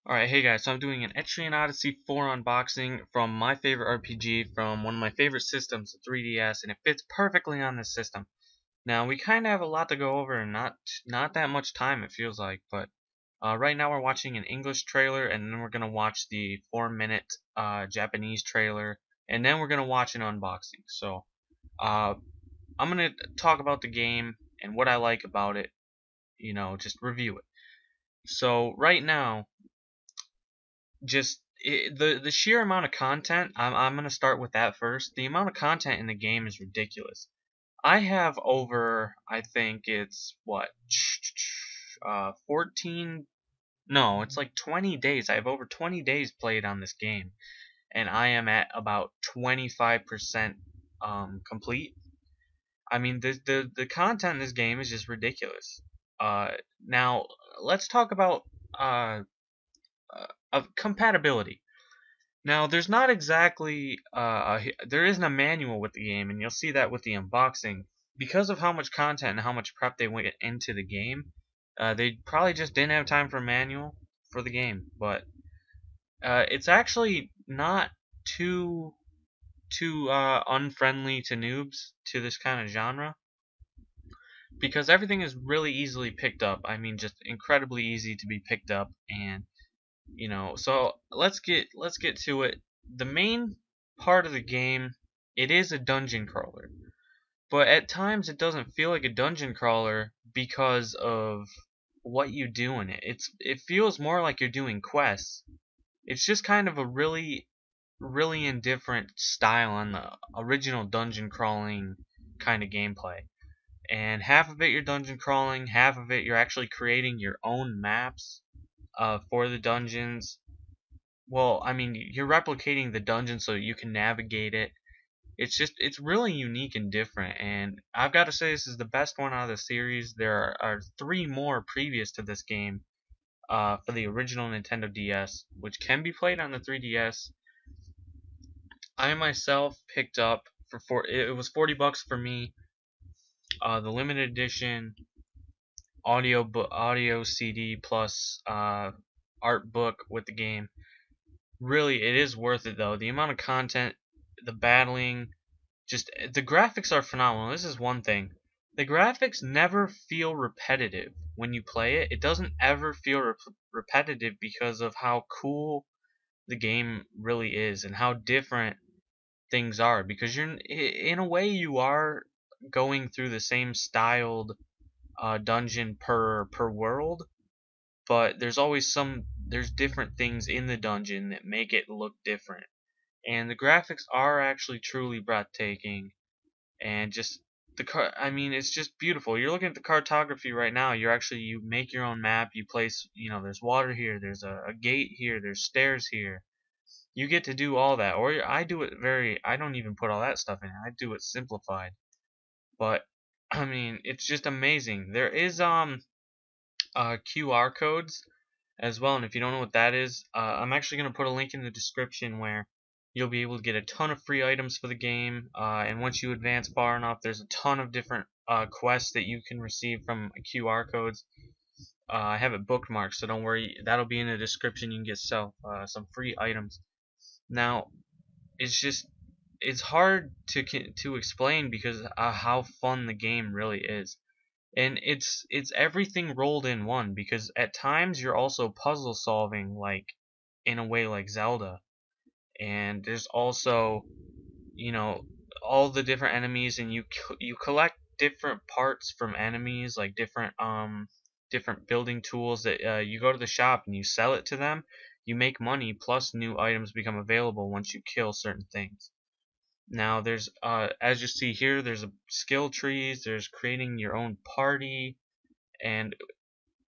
Alright, hey guys, so I'm doing an Etrian Odyssey 4 unboxing from my favorite RPG from one of my favorite systems, the 3DS, and it fits perfectly on this system. Now, we kind of have a lot to go over and not that much time it feels like, but right now we're watching an English trailer, and then we're going to watch the 4-minute Japanese trailer, and then we're going to watch an unboxing. So, I'm going to talk about the game and what I like about it, just review it. So, right now, the sheer amount of content, I'm gonna start with that first. The amount of content in the game is ridiculous. I have over, I think it's what, 14, no, it's like 20 days. I have over 20 days played on this game, and I am at about 25% complete. I mean, the content in this game is just ridiculous. Now let's talk about of compatibility. Now, there's not exactly there isn't a manual with the game, and you'll see that with the unboxing. Because of how much content and how much prep they went into the game, they probably just didn't have time for a manual for the game. But it's actually not too unfriendly to noobs to this kind of genre, because everything is really easily picked up. I mean, just incredibly easy to be picked up, and so let's get to it. The main part of the game, it is a dungeon crawler, but at times it doesn't feel like a dungeon crawler because of what you do in it. It feels more like you're doing quests. It's just kind of a really indifferent style on the original dungeon crawling kind of gameplay. And half of it you're dungeon crawling, half of it you're actually creating your own maps for the dungeons. Well, I mean, you're replicating the dungeon so you can navigate it. It's really unique and different, and I've got to say this is the best one out of the series. There are 3 more previous to this game for the original Nintendo DS, which can be played on the 3DS. I myself picked up it was $40 for me, the limited edition audio CD plus art book with the game. Really, it is worth it though. The amount of content, the battling, just the graphics are phenomenal. This is one thing. The graphics never feel repetitive when you play it. It doesn't ever feel repetitive because of how cool the game really is and how different things are. Because in a way, you are going through the same styled dungeon per world, but there's different things in the dungeon that make it look different. And the graphics are actually truly breathtaking, and just I mean, it's just beautiful. You're looking at the cartography right now. You make your own map. You place, there's water here, there's a gate here, there's stairs here. You get to do all that. Or I don't even put all that stuff in. I do it simplified. But I mean, it's just amazing. There is QR codes as well, and if you don't know what that is, I'm actually going to put a link in the description where you'll be able to get a ton of free items for the game, and once you advance far enough, there's a ton of different quests that you can receive from QR codes. I have it bookmarked, so don't worry, that'll be in the description. You can get some free items. Now, it's hard to explain because how fun the game really is. And it's everything rolled in one, because at times you're also puzzle solving, like in a way like Zelda. And there's also, all the different enemies, and you collect different parts from enemies, like different building tools that you go to the shop and you sell it to them. You make money, plus new items become available once you kill certain things. Now there's as you see here, there's skill trees, there's creating your own party, and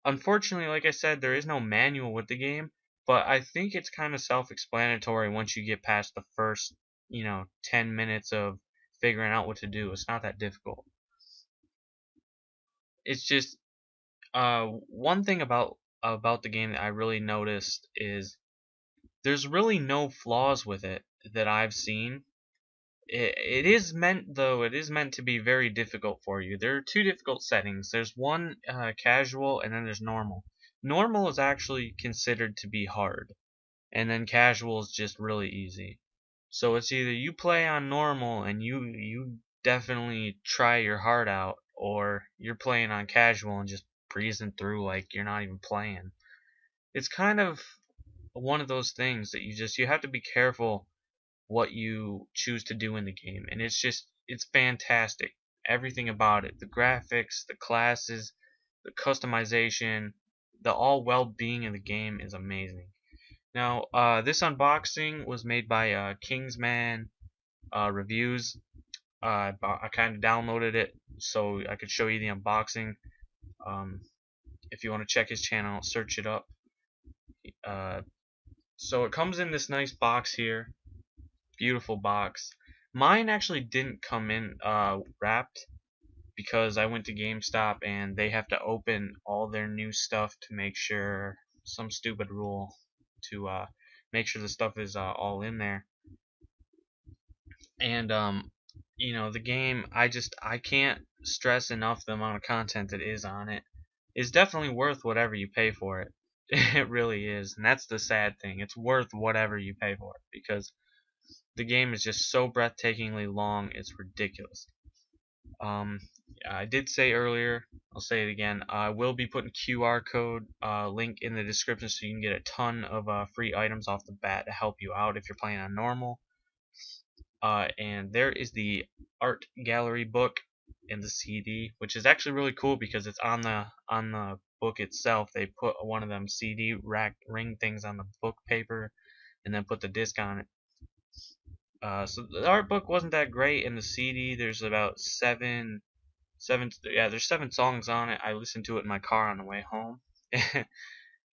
unfortunately, like I said, there is no manual with the game, but I think it's kind of self-explanatory once you get past the first, 10 minutes of figuring out what to do. It's not that difficult. It's just one thing about the game that I really noticed is there's really no flaws with it that I've seen. It is meant to be very difficult for you. There are 2 difficult settings. There's one casual, and then there's normal. Normal is actually considered to be hard, and then casual is just really easy. So it's either you play on normal and you definitely try your heart out, or you're playing on casual and just breezing through like you're not even playing. It's kind of one of those things that you have to be careful what you choose to do in the game, and it's fantastic. Everything about it, the graphics, the classes, the customization, the all well-being of the game is amazing. Now, this unboxing was made by Kingsman Reviews. I kind of downloaded it so I could show you the unboxing. Um, if you want to check his channel, search it up. Uh, so it comes in this nice box here, beautiful box. Mine actually didn't come in wrapped because I went to GameStop and they have to open all their new stuff to make sure, some stupid rule to make sure the stuff is all in there. And you know, the game, I can't stress enough the amount of content that is on it. It's definitely worth whatever you pay for it. It really is, and that's the sad thing. It's worth whatever you pay for it because the game is just so breathtakingly long. It's ridiculous. Um, I did say earlier, I'll say it again. I will be putting QR code link in the description so you can get a ton of free items off the bat to help you out if you're playing on normal. And there is the art gallery book and the CD, which is actually really cool because it's on the book itself. They put one of them CD rack ring things on the book paper, and then put the disc on it. So the art book wasn't that great. In the CD, there's about there's 7 songs on it. I listened to it in my car on the way home.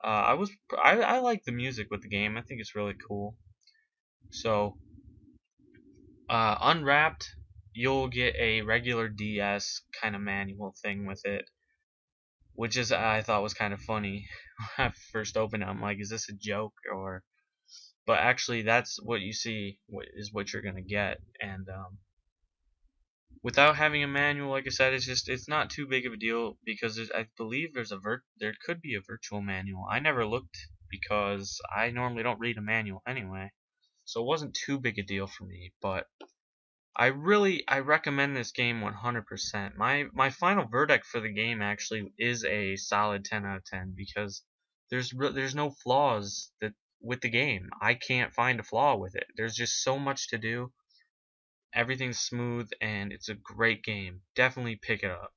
I like the music with the game. I think it's really cool. So unwrapped, you'll get a regular DS kind of manual thing with it, which is I thought was kind of funny. When I first opened it, I'm like, is this a joke? Or but actually that's what you see is what you're gonna get. And without having a manual, like I said, it's not too big of a deal because I believe there could be a virtual manual. I never looked because I normally don't read a manual anyway, so it wasn't too big a deal for me. But I recommend this game 100%. My final verdict for the game actually is a solid 10 out of 10 because there's no flaws with the game. I can't find a flaw with it. There's just so much to do. Everything's smooth and it's a great game. Definitely pick it up.